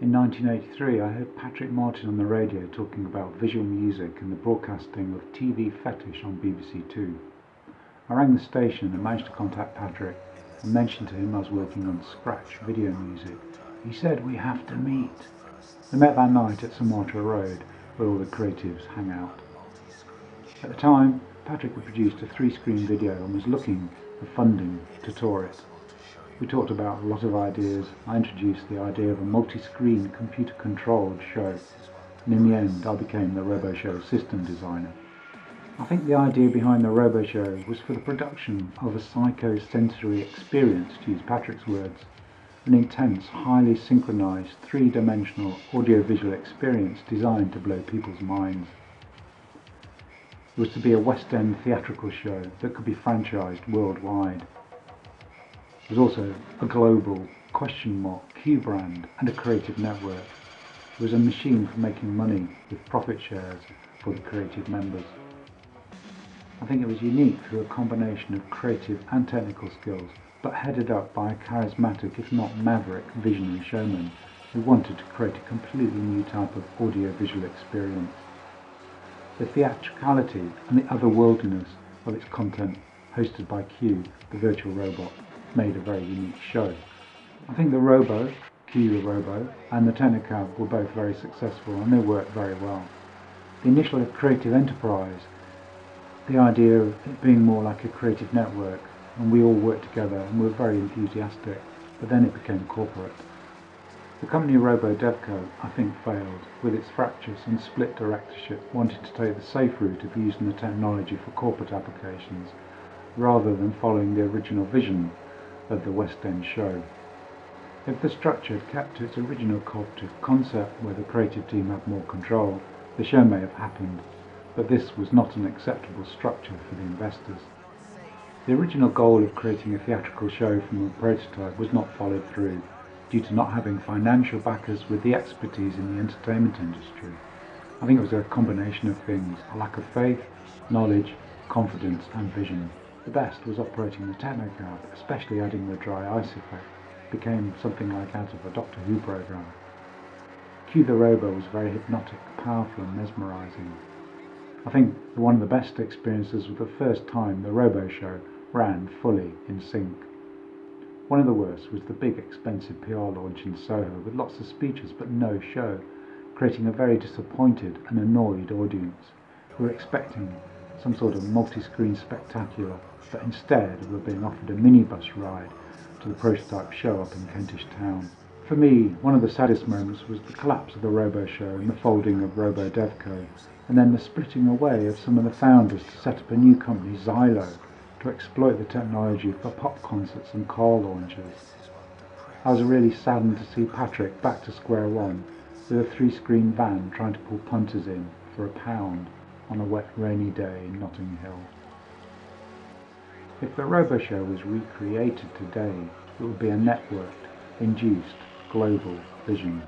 In 1983, I heard Patrick Martin on the radio talking about visual music and the broadcasting of TV Fetish on BBC Two. I rang the station and managed to contact Patrick and mentioned to him I was working on scratch video music. He said, "We have to meet." We met that night at Sumatra Road, where all the creatives hang out. At the time, Patrick had produced a 3-screen video and was looking for funding to tour it. We talked about a lot of ideas. I introduced the idea of a multi-screen computer-controlled show, and in the end I became the Roboshow system designer. I think the idea behind the Roboshow was for the production of a psychosensory experience, to use Patrick's words, an intense, highly synchronized, 3-dimensional audiovisual experience designed to blow people's minds. It was to be a West End theatrical show that could be franchised worldwide. It was also a global Q brand and a creative network. It was a machine for making money with profit shares for the creative members. I think it was unique through a combination of creative and technical skills, but headed up by a charismatic, if not maverick, visionary showman who wanted to create a completely new type of audio-visual experience. The theatricality and the otherworldliness of its content, hosted by Q, the virtual robot, made a very unique show. I think the Robo, Q the Robo, and the Technicab were both very successful and they worked very well. The initial creative enterprise, the idea of it being more like a creative network, and we all worked together and were very enthusiastic, but then it became corporate. The company Robo Devco, I think, failed, with its fractious and split directorship wanting to take the safe route of using the technology for corporate applications, rather than following the original vision of the West End show. If the structure had kept to its original cooperative concept where the creative team had more control, the show may have happened, but this was not an acceptable structure for the investors. The original goal of creating a theatrical show from a prototype was not followed through, due to not having financial backers with the expertise in the entertainment industry. I think it was a combination of things: a lack of faith, knowledge, confidence and vision. The best was operating the Technicab, especially adding the dry ice effect. It became something like out of a Doctor Who programme. Q the Robo was very hypnotic, powerful and mesmerising. I think one of the best experiences was the first time the Robo Show ran fully in sync. One of the worst was the big expensive PR launch in Soho with lots of speeches but no show, creating a very disappointed and annoyed audience who were expecting some sort of multi-screen spectacular, but instead were being offered a minibus ride to the prototype show up in Kentish Town. For me, one of the saddest moments was the collapse of the Robo Show and the folding of Robo Devco, and then the splitting away of some of the founders to set up a new company, Xylo, to exploit the technology for pop concerts and car launches. I was really saddened to see Patrick back to square one with a 3-screen van trying to pull punters in for £1 on a wet rainy day in Notting Hill. If the Roboshow was recreated today, it would be a networked, induced, global vision.